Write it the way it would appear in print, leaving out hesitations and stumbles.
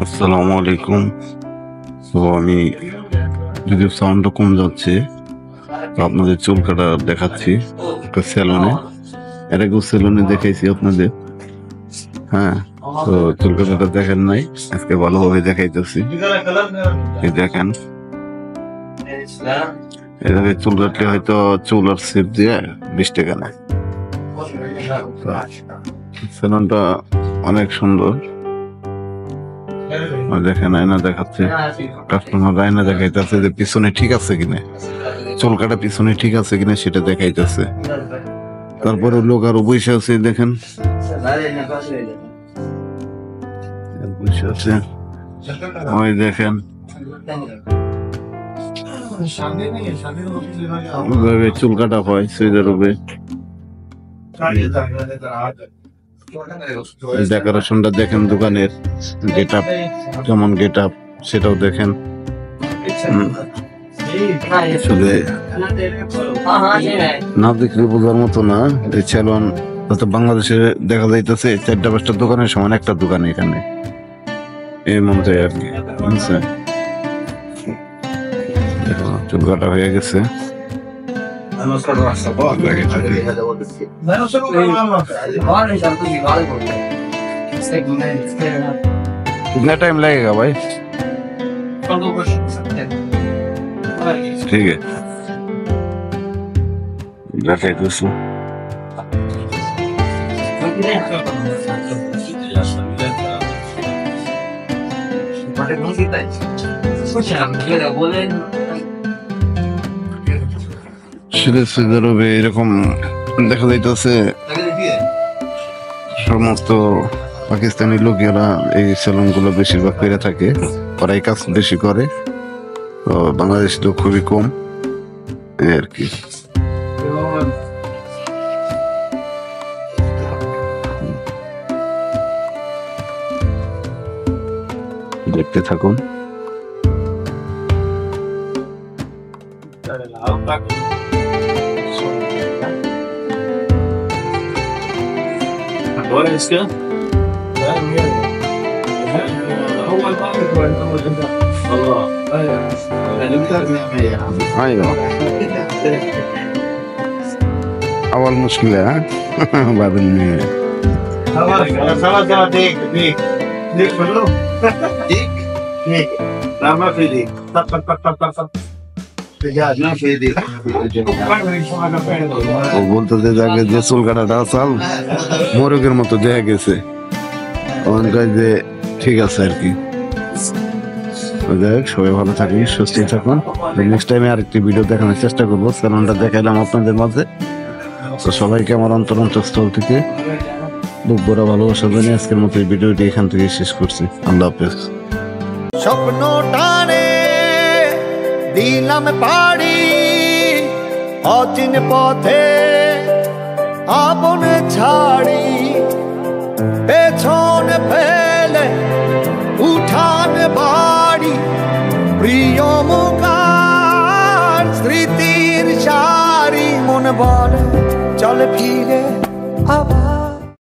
আসসালামু আলাইকুম। তো আমি যদি সাউন্ডটা কম যাচ্ছে তো আপনাদের চুল কাটা দেখাচ্ছি একটা সেলুনে। এর আগেও সেলুনে দেখাইছি আপনাদের। হ্যাঁ, তো চুল কাটাটা দেখেন নাই, আজকে ভালোভাবে দেখাইতেছি। এই দেখেন, এভাবে চুল কাটলে হয়তো চুল আর সেপ দিয়ে 20 টাকা নেয়। সেলুনটা অনেক সুন্দর। দেখেন আয়না দেখাচ্ছে, কাস্টমার আয়না দেখাইতেছে যে পিছনে ঠিক আছে কিনা, চুল কাটা পিছনে ঠিক আছে কিনা সেটা দেখাইতেছে। তারপরে লোক আরো বসে আছে, দেখেন বসে আছে, ওই দেখেন চুল কাটা হয় সুইজার রূপে। ডেকোরেশনটা দেখেন, দোকানের গেট আপ কেমন গেট আপ সেটাও দেখেন। আসলে না দেখলে বোঝার মতো না। এই সেলুন বাংলাদেশে দেখা যাইতেছে 4-5টা দোকানের সমান একটা দোকান এখানে, এই মন যায় আর কি। বুঝছে, চুল কাটা হয়ে গেছে। कितना टाइम लगेगा भाई? ठीक है, बैठे दोस्तों। এরকম দেখা যাইতেছে সমস্ত পাকিস্তানি লোকেরা এই সেলুন গুলো বেশিরভাগ করে থাকে, ওরা এই কাজ বেশি করে। তো বাংলাদেশে তো খুবই কম আর কি। দেখতে থাকুন। أول مشكلة بعد النهاية. ديك كله ديك لا ما في ديك طق دجاج ما في ديك ও বলতে যাকে যে চুল কাটাটা চাল মোরগের মতো দেখা গেছে, ওখানকার যে ঠিক আছে আর কি। সবাই ভালো থাকি, সুস্থ থাকুন। নেক্সট টাইমে আরেকটি ভিডিও দেখানোর চেষ্টা করবো। সেলুনটা দেখাইলাম আপনাদের মাঝে। তো সবাইকে আমার অন্তরস্থল থেকে বুক ভরা ভালোবাসা জানিয়ে আজকের মতো এই ভিডিওটি এখান থেকে শেষ করছি। আল্লাহ হাফেজ। স্বপ্ন টানে দিলাম পাড়ি, অচিন পথে আপন ছাড়ি, পেছন ফেলে উঠান বাড়ি, প্রিয় মুখার স্মৃতির সারি, মন বলে চলে ফিরে আবার